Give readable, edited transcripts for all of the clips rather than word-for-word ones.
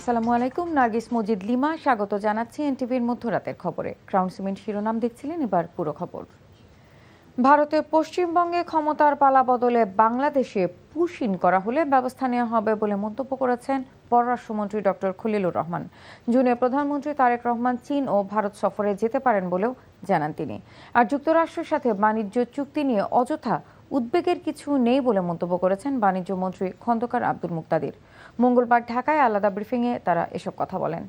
আসসালামু আলাইকুম, নার্গিস মজিদ লিমা স্বাগত জানাচ্ছি এনটিভির মধ্যরাতের খবরে। ক্রাউন সিমেন্ট শিরোনাম দেখছিলেন, এবার পুরো খবর। ভারতে পশ্চিমবঙ্গে ক্ষমতার পালা বদলে বাংলাদেশে পুশ ইন করা হলে ব্যবস্থা নেওয়া হবে বলে মন্তব্য করেছেন পররাষ্ট্রমন্ত্রী ডক্টর খলিলুর রহমান। জুনে প্রধানমন্ত্রী তারেক রহমান চীন ও ভারত সফরে যেতে পারেন বলেও জানান তিনি। আর যুক্তরাষ্ট্রের সাথে বাণিজ্য চুক্তি নিয়ে অযথা উদ্বেগের কিছু নেই বলে মন্তব্য করেছেন বাণিজ্য মন্ত্রী খন্দকার আব্দুল মুক্তাদির। মঙ্গলবার ঢাকায় আলাদা ব্রিফিংয়ে তারা এসব কথা বলেন।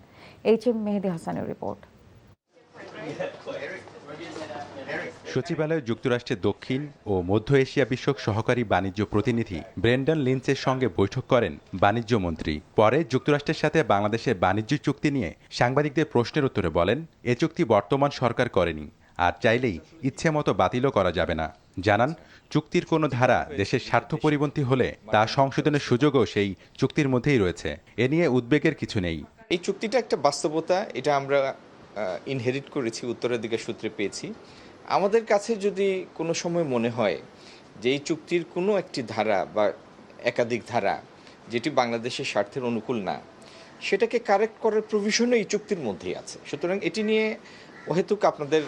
এইচ.এম. মেহেদী হাসানের রিপোর্ট। সচিবালয়ে যুক্তরাষ্ট্রের দক্ষিণ ও মধ্য এশিয়া বিষয়ক সহকারী বাণিজ্য প্রতিনিধি ব্রেন্ডন লিঞ্চের সঙ্গে বৈঠক করেন বাণিজ্য মন্ত্রী। পরে যুক্তরাষ্ট্রের সাথে বাংলাদেশের বাণিজ্য চুক্তি নিয়ে সাংবাদিকদের প্রশ্নের উত্তরে বলেন, এ চুক্তি বর্তমান সরকার করেনি, আর চাইলেই ইচ্ছে মতো বাতিলও করা যাবে না। জানান, চুক্তির কোনো ধারা দেশের স্বার্থ পরিপন্থী হলে তা সংশোধনের সুযোগও সেই চুক্তির মধ্যেই রয়েছে। এ নিয়ে উদ্বেগের কিছু নেই। এই চুক্তিটা একটা বাস্তবতা, এটা আমরা ইনহেরিট করেছি, উত্তরাধিকার সূত্রে পেয়েছি। আমাদের কাছে যদি কোনো সময় মনে হয় যে এই চুক্তির কোনো একটি ধারা বা একাধিক ধারা যেটি বাংলাদেশের স্বার্থের অনুকূল না, সেটাকে কারেক্ট করার প্রভিশনও এই চুক্তির মধ্যেই আছে। সুতরাং এটি নিয়ে অহেতুক আপনাদের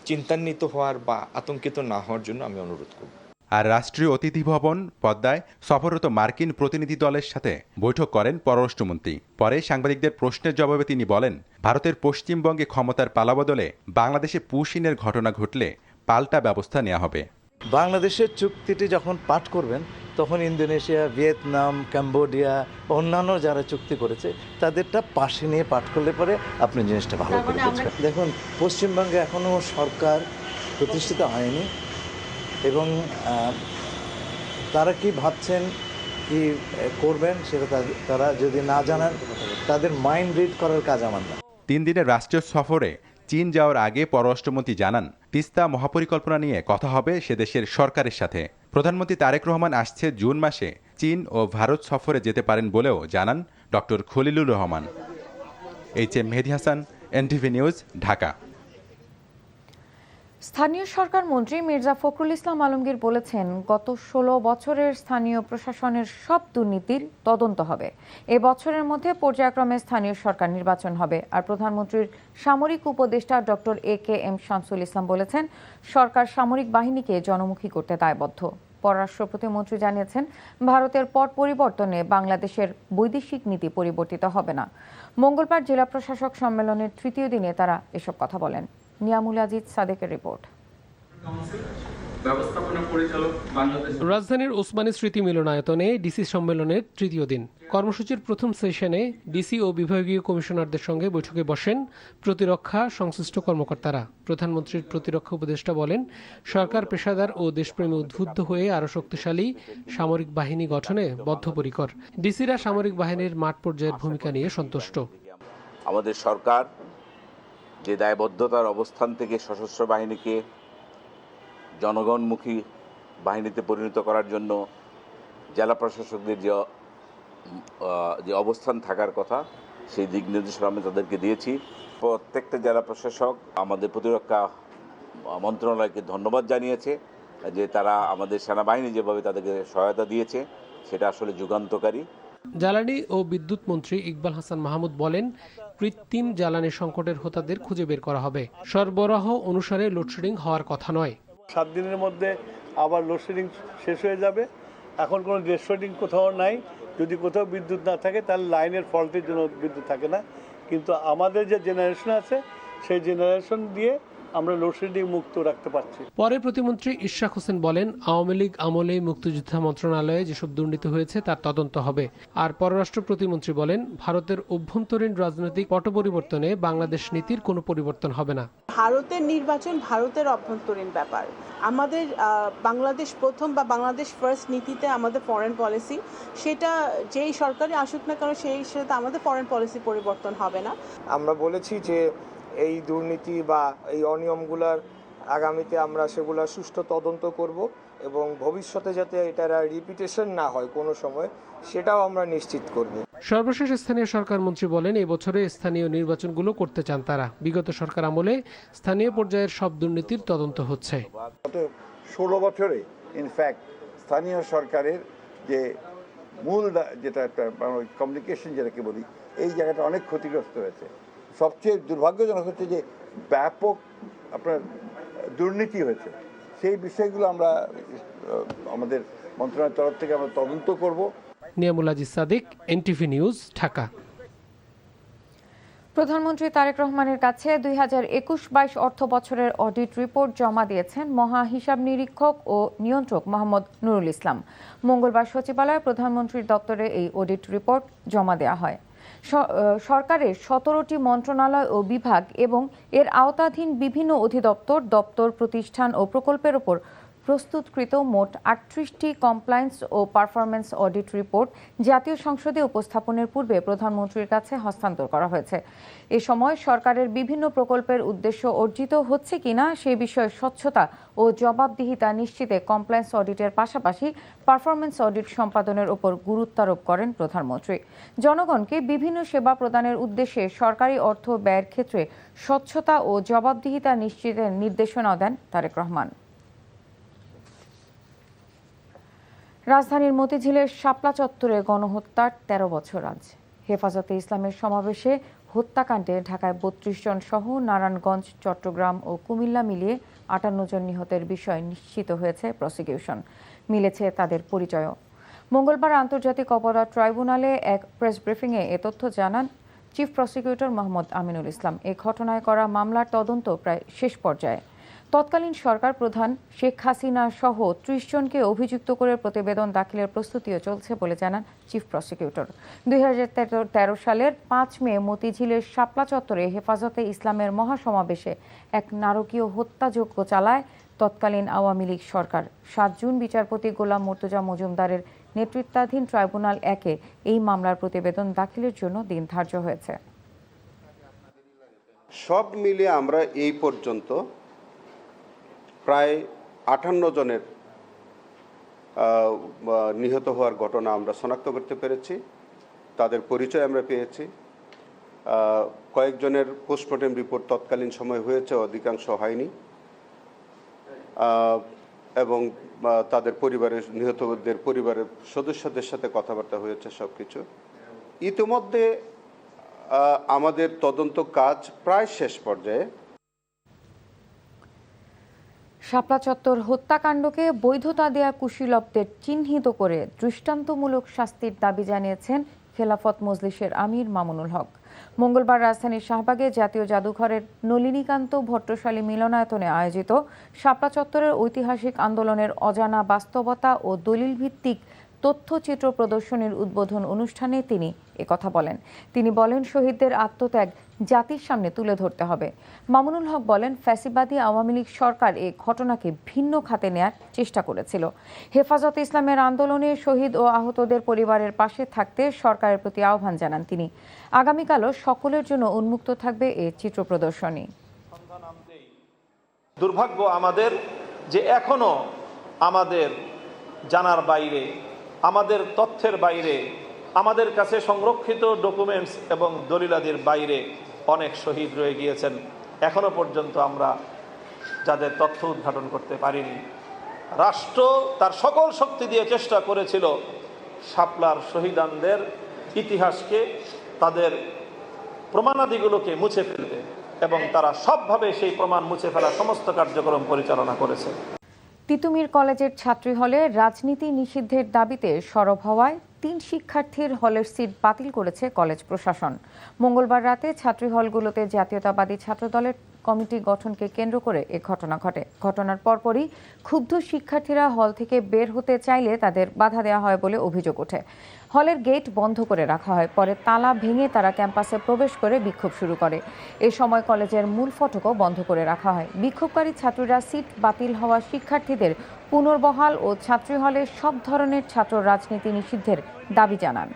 চিন্তান্বিত হওয়ার বা আতঙ্কিত না হওয়ার জন্য আমি অনুরোধ করব। আর রাষ্ট্রীয় অতিথি ভবন পদ্মায় সফররত মার্কিন প্রতিনিধি দলের সাথে বৈঠক করেন পররাষ্ট্রমন্ত্রী। পরে সাংবাদিকদের প্রশ্নের জবাবে তিনি বলেন, ভারতের পশ্চিমবঙ্গে ক্ষমতার পালাবদলে বাংলাদেশে পুশ ইনের ঘটনা ঘটলে পাল্টা ব্যবস্থা নেওয়া হবে। বাংলাদেশের চুক্তিটি যখন পাঠ করবেন তখন ইন্দোনেশিয়া, ভিয়েতনাম, কম্বোডিয়া, অন্যান্য যারা চুক্তি করেছে তাদেরটা পাশে নিয়ে পাঠ করলে পরে আপনি জিনিসটা ভালো করে বুঝবেন। দেখুন, পশ্চিমবঙ্গে এখনও সরকার প্রতিষ্ঠিত হয়নি এবং তারা কি ভাবছেন, কি করবেন, সেটা তারা যদি না জানান, তাদের মাইন্ড রিড করার কাজ আমার না। 3 দিনের রাষ্ট্রীয় সফরে চীন যাওয়ার আগে পররাষ্ট্রমন্ত্রী জানান, তিস্তা মহাপরিকল্পনা নিয়ে কথা হবে সে দেশের সরকারের সাথে। প্রধানমন্ত্রী তারেক রহমান আসছে জুন মাসে চীন ও ভারত সফরে যেতে পারেন বলেও জানান ডক্টর খলিলুর রহমান। এইচ.এম. মেহেদী হাসান, এনটিভি নিউজ, ঢাকা। স্থানীয় সরকার মন্ত্রী মির্জা ফখরুল ইসলাম আলমগীর বলেছেন, গত 16 বছরের স্থানীয় প্রশাসনের সব দুর্নীতির তদন্ত হবে। এ বছরের মধ্যে পর্যায়ক্রমে স্থানীয় সরকার নির্বাচন হবে। আর প্রধানমন্ত্রীর সামরিক উপদেষ্টা ডক্টর এ.কে.এম. শামসুল ইসলাম বলেছেন, সরকার সামরিক বাহিনীকে জনমুখী করতে দায়বদ্ধ। পররাষ্ট্র প্রতিমন্ত্রী জানিয়েছেন, ভারতের পট পরিবর্তনে বাংলাদেশের বৈদেশিক নীতি পরিবর্তিত হবে না। মঙ্গলবার জেলা প্রশাসক সম্মেলনের 3য় দিনে তারা এসব কথা বলেন। নিয়ামুল আজিজ সাদেকের রিপোর্ট। রাজধানীর ওসমানী স্মৃতি মিলনায়তনে ডিসি সম্মেলনের 3য় দিন। কর্মসূচির প্রথম সেশনে ডিসি ও বিভাগীয় কমিশনারদের সঙ্গে বৈঠকে বসেন প্রতিরক্ষা সংশ্লিষ্ট কর্মকর্তারা। প্রধানমন্ত্রীর প্রতিরক্ষা উপদেষ্টা বলেন, সরকার পেশাদার ও দেশপ্রেমে উদ্বুদ্ধ হয়ে আরও শক্তিশালী সামরিক বাহিনী গঠনে বদ্ধপরিকর। ডিসিরা সামরিক বাহিনীর মাঠ পর্যায়ের ভূমিকা নিয়ে সন্তুষ্ট। আমাদের সরকার যে দায়বদ্ধতার অবস্থান থেকে সশস্ত্র বাহিনীকে জনগণমুখী বাহিনীতে পরিণত করার জন্য জেলা প্রশাসকদের যে অবস্থান থাকার কথা, সেই দিক নির্দেশনা আমি তাদেরকে দিয়েছি। প্রত্যেকটা জেলা প্রশাসক আমাদের প্রতিরক্ষা মন্ত্রণালয়কে ধন্যবাদ জানিয়েছে যে তারা আমাদের সেনাবাহিনী যেভাবে তাদেরকে সহায়তা দিয়েছে সেটা আসলে যুগান্তকারী। জ্বালানি ও বিদ্যুৎ মন্ত্রী ইকবাল হাসান মাহমুদ বলেন, কৃত্রিম জ্বালানি সংকটের হোতাদের খুঁজে বের করা হবে। সরবরাহ অনুসারে লোডশেডিং হওয়ার কথা নয়। 7 দিনের মধ্যে আবার লোডশেডিং শেষ হয়ে যাবে। এখন কোনো লোডশেডিং কোথাও নাই। যদি কোথাও বিদ্যুৎ না থাকে তাহলে লাইনের ফল্টের জন্য বিদ্যুৎ থাকে না, কিন্তু আমাদের যে জেনারেশন আছে সেই জেনারেশন দিয়ে আমরা লোডশেডিং মুক্ত রাখতে পারছি। পরে প্রতিমন্ত্রী ইশরাক হোসেন বলেন, আওয়ামী লীগ আমলে মুক্তিযোদ্ধা মন্ত্রণালয়ে যেসব দুর্নীতি হয়েছে তার তদন্ত হবে। আর পররাষ্ট্র প্রতিমন্ত্রী বলেন, ভারতের অভ্যন্তরীণ রাজনৈতিক পট পরিবর্তনে বাংলাদেশ নীতির কোনো পরিবর্তন হবে না। ভারতের নির্বাচন ভারতের অভ্যন্তরীণ ব্যাপার। আমাদের বাংলাদেশ প্রথম বা বাংলাদেশ ফার্স্ট নীতিতে আমাদের ফরেন পলিসি, সেটা যেই সরকারই আসুক না কেন সেই সাথে আমাদের ফরেন পলিসি পরিবর্তন হবে না। আমরা বলেছি যে এই দুর্নীতি বা এই অনিয়মগুলার আগামীতে আমরা সেগুলা সুষ্ঠু তদন্ত করব এবং ভবিষ্যতে যাতে এটার রিপিটেশন না হয় কোনো সময়, সেটাও আমরা নিশ্চিত করব। সর্বশেষ স্থানীয় সরকার মন্ত্রী বলেন, এই বছরে স্থানীয় নির্বাচনগুলো করতে চান তারা। বিগত সরকার আমলে স্থানীয় পর্যায়ের সব দুর্নীতির তদন্ত হচ্ছে। গত 16 বছরে ইনফ্যাক্ট স্থানীয় সরকারের যে মূল যেটা একটা কমিউনিকেশন যেটাকে বলি, এই জায়গাটা অনেক ক্ষতিগ্রস্ত হয়েছে। সবচেয়ে দুর্ভাগ্যজনক হচ্ছে যে ব্যাপক আপনার দুর্নীতি হয়েছে। সেই বিষয়গুলো আমরা আমাদের মন্ত্রণালয়ের তরফ থেকে আমরা তদন্ত করব। Niyamul Aziz Sadiq, NTV news, Dhaka. প্রধানমন্ত্রী তারেক রহমানের কাছে 2021-22 অর্থ বছরের অডিট রিপোর্ট জমা দিয়েছেন মহা হিসাব নিরীক্ষক ও নিয়ন্ত্রক মোহাম্মদ নুরুল ইসলাম। মঙ্গলবার সচিবালয়ে প্রধানমন্ত্রীর দপ্তরে এই অডিট রিপোর্ট জমা দেওয়া হয়। সরকারের 17টি মন্ত্রণালয় ও বিভাগ এবং এর আওতাধীন বিভিন্ন অধিদপ্তর, দপ্তর, প্রতিষ্ঠান ও প্রকল্পের ওপর প্রস্তুতকৃত মোট 38টি কমপ্লায়েন্স ও পারফরম্যান্স অডিট রিপোর্ট জাতীয় সংসদে উপস্থাপনের পূর্বে প্রধানমন্ত্রীর কাছে হস্তান্তর করা হয়েছে। এ সময় সরকারের বিভিন্ন প্রকল্পের উদ্দেশ্য অর্জিত হচ্ছে কিনা সে বিষয়ে স্বচ্ছতা ও জবাবদিহিতা নিশ্চিতে কমপ্লায়েন্স অডিটের পাশাপাশি পারফরম্যান্স অডিট সম্পাদনের ওপর গুরুত্বারোপ করেন প্রধানমন্ত্রী। জনগণকে বিভিন্ন সেবা প্রদানের উদ্দেশ্যে সরকারি অর্থ ব্যয়ের ক্ষেত্রে স্বচ্ছতা ও জবাবদিহিতা নিশ্চিতের নির্দেশনা দেন তারেক রহমান। রাজধানীর মতিঝিলের শাপলা চত্বরে গণহত্যার 13 বছর আজ। হেফাজতে ইসলামের সমাবেশে হত্যাকাণ্ডে ঢাকায় 32 জন সহ নারায়ণগঞ্জ, চট্টগ্রাম ও কুমিল্লা মিলিয়ে 58 জন নিহতের বিষয় নিশ্চিত হয়েছে প্রসিকিউশন। মিলেছে তাদের পরিচয়ও। মঙ্গলবার আন্তর্জাতিক অপরাধ ট্রাইব্যুনালে এক প্রেস ব্রিফিংয়ে এ তথ্য জানান চিফ প্রসিকিউটর মোহাম্মদ আমিনুল ইসলাম। এই ঘটনায় করা মামলার তদন্ত প্রায় শেষ পর্যায়ে। তৎকালীন সরকার প্রধান শেখ হাসিনা সহ 30 জনকে অভিযুক্ত করে প্রতিবেদন দাখিলের প্রস্তুতিও চলছে বলে জানান চিফ প্রসিকিউটর। 2013 সালের 5 মে মতিঝিলের শাপলা চত্বরে হেফাজতে ইসলামের মহাসমাবেশে এক নারকীয় হত্যাযজ্ঞ চালায় তৎকালীন আওয়ামী লীগ সরকার। 7 জুন বিচারপতি গোলাম মুর্তজা মজুমদারের নেতৃত্বাধীন ট্রাইব্যুনাল 1-এ এই মামলার প্রতিবেদন দাখিলের জন্য দিন ধার্য হয়েছে। সব মিলে আমরা এই পর্যন্ত প্রায় 58 জনের নিহত হওয়ার ঘটনা আমরা শনাক্ত করতে পেরেছি। তাদের পরিচয় আমরা পেয়েছি। কয়েকজনের পোস্টমর্টেম রিপোর্ট তৎকালীন সময় হয়েছে, অধিকাংশ হয়নি, এবং তাদের পরিবারের, নিহতদের পরিবারের সদস্যদের সাথে কথাবার্তা হয়েছে। সব কিছু ইতিমধ্যে আমাদের তদন্ত কাজ প্রায় শেষ পর্যায়ে। শাপলা চত্বর হত্যাকাণ্ডকে বৈধতা দেয়া কুশীলবদের চিহ্নিত করে দৃষ্টান্তমূলক শাস্তির দাবি জানিয়েছেন খেলাফত মজলিসের আমির মামুনুল হক। মঙ্গলবার রাজধানীর শাহবাগে জাতীয় জাদুঘরের নলিনীকান্ত ভট্টশালী মিলনায়তনে আয়োজিত শাপলা চত্বরের ঐতিহাসিক আন্দোলনের অজানা বাস্তবতা ও দলিল ভিত্তিক তথ্যচিত্র প্রদর্শনীর উদ্বোধন অনুষ্ঠানে তিনি একথা বলেন। তিনি বলেন, শহীদদের আত্মত্যাগ জাতির সামনে তুলে ধরতে হবে। মামুনুল হক বলেন, ফ্যাসিবাদী আওয়ামী লীগ সরকার এই ঘটনাকে ভিন্ন খাতে নেয়ার চেষ্টা করেছিল। হেফাজতে ইসলামের আন্দোলনে শহীদ ও আহতদের পরিবারের পাশে থাকতে সরকারের প্রতি আহ্বান জানান তিনি। আগামীকালও সকলের জন্য উন্মুক্ত থাকবে এই চিত্র প্রদর্শনী। দুর্ভাগ্য আমাদের যে এখনো আমাদের জানার বাইরে, আমাদের তথ্যের বাইরে, আমাদের কাছে সংরক্ষিত ডকুমেন্টস এবং দলিলাদির বাইরে অনেক শহীদ রয়ে গিয়েছেন। এখনো পর্যন্ত আমরা যাদের তথ্য উদ্ঘাটন করতে পারিনি। রাষ্ট্র তার সকল শক্তি দিয়ে চেষ্টা করেছিল শাপলার শহীদানদের ইতিহাসকে, তাদের প্রমাণাদিগুলোকে মুছে ফেলতে, এবং তারা সবভাবে সেই প্রমাণ মুছে ফেলার সমস্ত কার্যক্রম পরিচালনা করেছে। তিতুমির কলেজের ছাত্রী হলে রাজনীতি নিষিদ্ধের দাবিতে সরব হওয়ায় 3 শিক্ষার্থীর হলের সিট বাতিল করেছে কলেজ প্রশাসন। মঙ্গলবার রাতে ছাত্রী হলগুলোতে জাতীয়তাবাদী ছাত্রদলের কমিটি গঠনকে কেন্দ্র করে এ ঘটনা ঘটে। ঘটনার পরপরই ক্ষুব্ধ শিক্ষার্থীরা হল থেকে বের হতে চাইলে তাদের বাধা দেওয়া হয় বলে অভিযোগ ওঠে। হলের গেট বন্ধ করে রাখা হয়। পরে তালা ভেঙে তারা ক্যাম্পাসে প্রবেশ করে বিক্ষোভ শুরু করে। এ সময় কলেজের মূল ফটকও বন্ধ করে রাখা হয়। বিক্ষোভকারী ছাত্রীরা সিট বাতিল হওয়া শিক্ষার্থীদের পুনর্বহাল ও ছাত্রী হলে সব ধরনের ছাত্র রাজনীতি নিষিদ্ধের দাবি জানান।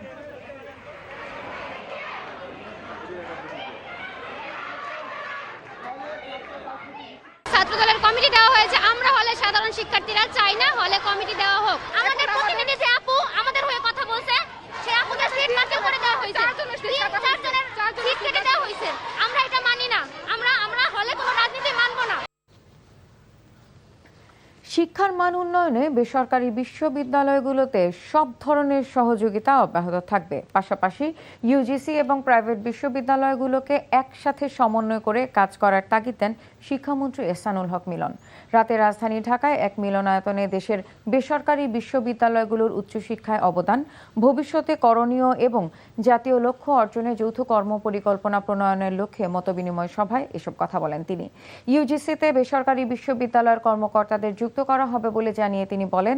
ছাত্রদলের কমিটি দেওয়া হয়েছে, আমরা হলে সাধারণ শিক্ষার্থীরা চাই না হলে কমিটি দেওয়া হোক। আমাদের প্রতিনিধি যে আপু আমাদের হয়ে কথা বলছে, সে আপুদের সিট বাতিল করে দেওয়া হয়েছে, 4 জনের সিট কেটে দেওয়া হয়েছে। আমরা এটা মানি না, আমরা হলে কোনো রাজনীতি মানব না। শিক্ষার মান উন্নয়নে বেসরকারি বিশ্ববিদ্যালয়গুলোতে সব ধরনের সহযোগিতা অব্যাহত থাকবে। পাশাপাশি ইউজিসি এবং প্রাইভেট বিশ্ববিদ্যালয়গুলোকে একসাথে সমন্বয় করে কাজ করার তাগিদ দেন শিক্ষামন্ত্রী এহসানুল হক মিলন। রাতে রাজধানী ঢাকায় এক মিলনায়তনে দেশের বেসরকারি বিশ্ববিদ্যালয়গুলোর উচ্চশিক্ষায় অবদান, ভবিষ্যতে করণীয় এবং জাতীয় লক্ষ্য অর্জনে যৌথ কর্মপরিকল্পনা প্রণয়নের লক্ষ্যে মতবিনিময় সভায় এসব কথা বলেন তিনি। ইউজিসিতে বেসরকারি বিশ্ববিদ্যালয়ের কর্মকর্তাদের যুক্ত করা হবে বলে জানিয়ে তিনি বলেন,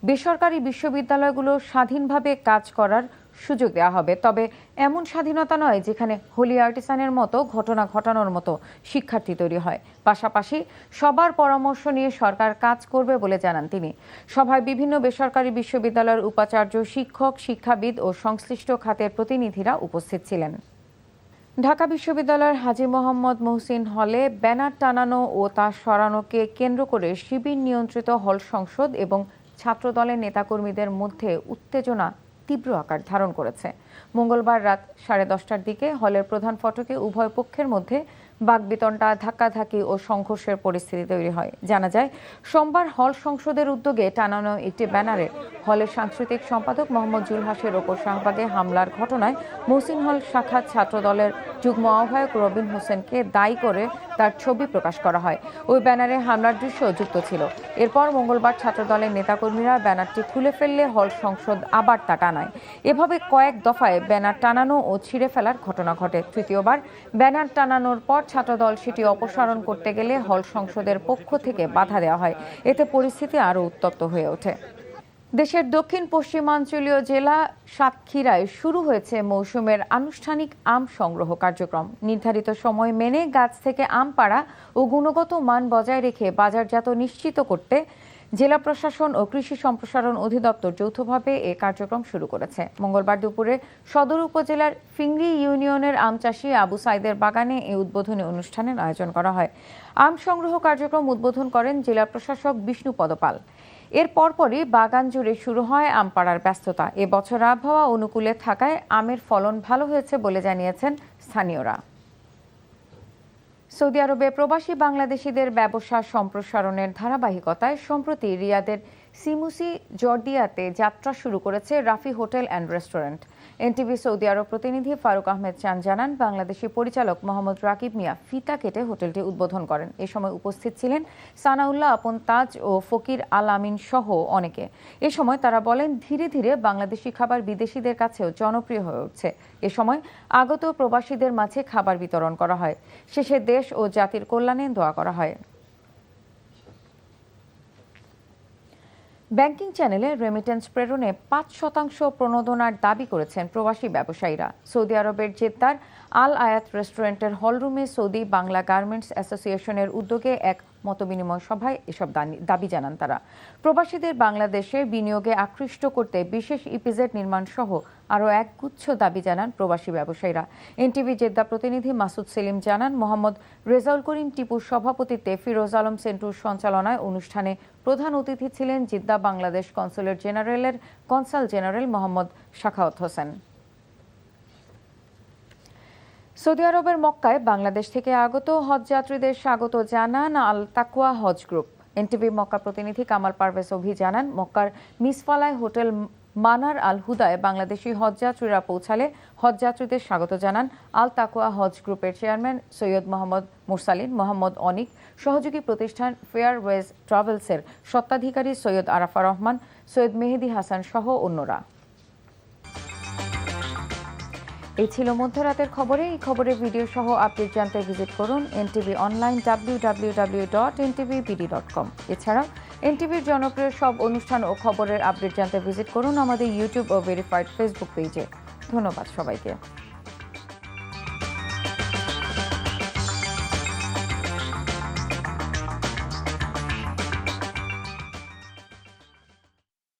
বেসরকারি বিশ্ববিদ্যালয়গুলো স্বাধীনভাবে কাজ করার সুযোগ দেওয়া হবে, তবে এমন স্বাধীনতা নয় যেখানে হোলি আর্টিসানের মতো ঘটনা ঘটানোর মতো শিক্ষার্থী তৈরি হয়। পাশাপাশি সবার পরামর্শ নিয়ে সরকার কাজ করবে বলে জানান তিনি। সভায় বিভিন্ন বেসরকারি বিশ্ববিদ্যালয়ের উপাচার্য, শিক্ষক, শিক্ষাবিদ ও সংশ্লিষ্ট খাতের প্রতিনিধিরা উপস্থিত ছিলেন। ঢাকা বিশ্ববিদ্যালয়ের হাজী মোহাম্মদ মুহসিন হলে ব্যানার টানানো ও তা সরানোকে কেন্দ্র করে শিবির নিয়ন্ত্রিত হল সংসদ এবং ছাত্রদলের নেতাকর্মীদের মধ্যে উত্তেজনা তীব্র আকার ধারণ করেছে। মঙ্গলবার রাত 10:30টার দিকে হলের প্রধান ফটকে উভয় পক্ষের মধ্যে বাকবিতণ্ডা, ধাক্কাধাক্কি ও সংঘর্ষের পরিস্থিতি তৈরি হয়। জানা যায়, সোমবার হল সংসদের উদ্যোগে টানানো একটি ব্যানারে হলের সাংস্কৃতিক সম্পাদক মোহাম্মদ জুলহাসের ওপর শাহবাগে হামলার ঘটনায় মুহসিন হল শাখা ছাত্রদলের যুগ্ম আহ্বায়ক রবিন হোসেনকে দায়ী করে তার ছবি প্রকাশ করা হয়। ওই ব্যানারে হামলার দৃশ্য যুক্ত ছিল। এরপর মঙ্গলবার ছাত্রদলের নেতাকর্মীরা ব্যানারটি খুলে ফেললে হল সংসদ আবার তা টানায়। এভাবে কয়েক দফায় ব্যানার টানানো ও ছিঁড়ে ফেলার ঘটনা ঘটে। তৃতীয়বার ব্যানার টানানোর পর ছাত্রদল সেটি অপসারণ করতে গেলে হল সংসদের পক্ষ থেকে বাধা দেওয়া হয়। এতে পরিস্থিতি আরও উত্তপ্ত হয়ে ওঠে। দেশের দক্ষিণ পশ্চিমাঞ্চলীয় জেলা সাতক্ষীরায় শুরু হয়েছে মৌসুমের আনুষ্ঠানিক আম সংগ্রহ কার্যক্রম। নির্ধারিত সময় মেনে গাছ থেকে আম পাড়া ও গুণগত মান বজায় রেখে বাজারজাত নিশ্চিত করতে জেলা প্রশাসন ও কৃষি সম্প্রসারণ অধিদপ্তর যৌথভাবে এ কার্যক্রম শুরু করেছে। মঙ্গলবার দুপুরে সদর উপজেলার ফিংরি ইউনিয়নের আম চাষী আবু সাইদের বাগানে এই উদ্বোধনী অনুষ্ঠানের আয়োজন করা হয়। আম সংগ্রহ কার্যক্রম উদ্বোধন করেন জেলা প্রশাসক বিষ্ণু পদপাল। এর পরপরই বাগান জুড়ে শুরু হয় আম পাড়ার ব্যস্ততা। এবছর আবহাওয়া অনুকূলে থাকায় আমের ফলন ভালো হয়েছে বলে জানিয়েছেন স্থানীয়রা। সৌদি আরবে প্রবাসী বাংলাদেশিদের ব্যবসা সম্প্রসারণের ধারাবাহিকতায় সম্প্রতি রিয়াদের সিমুসি জর্দিয়াতে যাত্রা শুরু করেছে Rafi hotel and restaurant. NTV সৌদি আরব প্রতিনিধি ফারুক আহমেদ চান জানান, বাংলাদেশি পরিচালক মোহাম্মদ রাকিব মিয়া ফিতা কেটে হোটেলটি উদ্বোধন করেন। এ সময় উপস্থিত ছিলেন সানাউল্লাহ আপন তাজ ও ফকির আল আমিন সহ অনেকে। এ সময় তারা বলেন, ধীরে ধীরে বাংলাদেশি খাবার বিদেশিদের কাছেও জনপ্রিয় হয়ে উঠছে। এ সময় আগত প্রবাসীদের মাঝে খাবার বিতরণ করা হয়। শেষে দেশ ও জাতির কল্যাণে দোয়া করা হয়। ব্যাংকিং চ্যানেলে রেমিটেন্স প্রেরণে 5% প্রণোদনার দাবি করেছেন প্রবাসী ব্যবসায়ীরা। সৌদি আরবের জেদ্দার আল আয়াত রেস্টুরেন্টের হলরুমে সৌদি বাংলা গার্মেন্টস অ্যাসোসিয়েশনের উদ্যোগে এক মতবিনিময় সভায় এসব দাবি জানান তারা। প্রবাসীদের বাংলাদেশে বিনিয়োগে আকৃষ্ট করতে বিশেষ ইপিজেড নির্মাণ সহ আরও একগুচ্ছ দাবি জানান প্রবাসী ব্যবসায়ীরা। এনটিভি জেদ্দা প্রতিনিধি মাসুদ সেলিম জানান, মোহাম্মদ রেজাউল করিম টিপুর সভাপতিত্বে ফিরোজ আলম সেন্টুর সঞ্চালনায় অনুষ্ঠানে প্রধান অতিথি ছিলেন জেদ্দা বাংলাদেশ কনসুলেট জেনারেলের consul general Mohammad Shakhawat Hossain. Saudi আরবের মক্কায় বাংলাদেশ থেকে আগত হজযাত্রীদের স্বাগত জানান আল তাকওয়া হজ গ্রুপ। এনটিভি মক্কা প্রতিনিধি কামাল পারভেজ অভি জানান, মক্কার মিসফালায় হোটেল মানার আল হুদায় বাংলাদেশি হজযাত্রীরা পৌঁছালে হজযাত্রীদের স্বাগত জানান আল তাকওয়া হজ গ্রুপের চেয়ারম্যান সৈয়দ মোহাম্মদ মুরসালিন, মোহাম্মদ অনিক, সহযোগী প্রতিষ্ঠান ফেয়ারওয়েজ ট্রাভেলসের স্বত্বাধিকারী সৈয়দ আরাফা রহমান, সৈয়দ মেহেদি হাসান সহ অন্যরা। এই ছিল মধ্যরাতের খবরে। এই খবরের ভিডিও সহ আপডেট জানতে ভিজিট করুন এনটিভি অনলাইন www.ntvbd.com। এছাড়া এনটিভির জনপ্রিয় সব অনুষ্ঠান ও খবরের আপডেট জানতে ভিজিট করুন আমাদের ইউটিউব ও ভেরিফাইড ফেসবুক পেজে। ধন্যবাদ সবাইকে।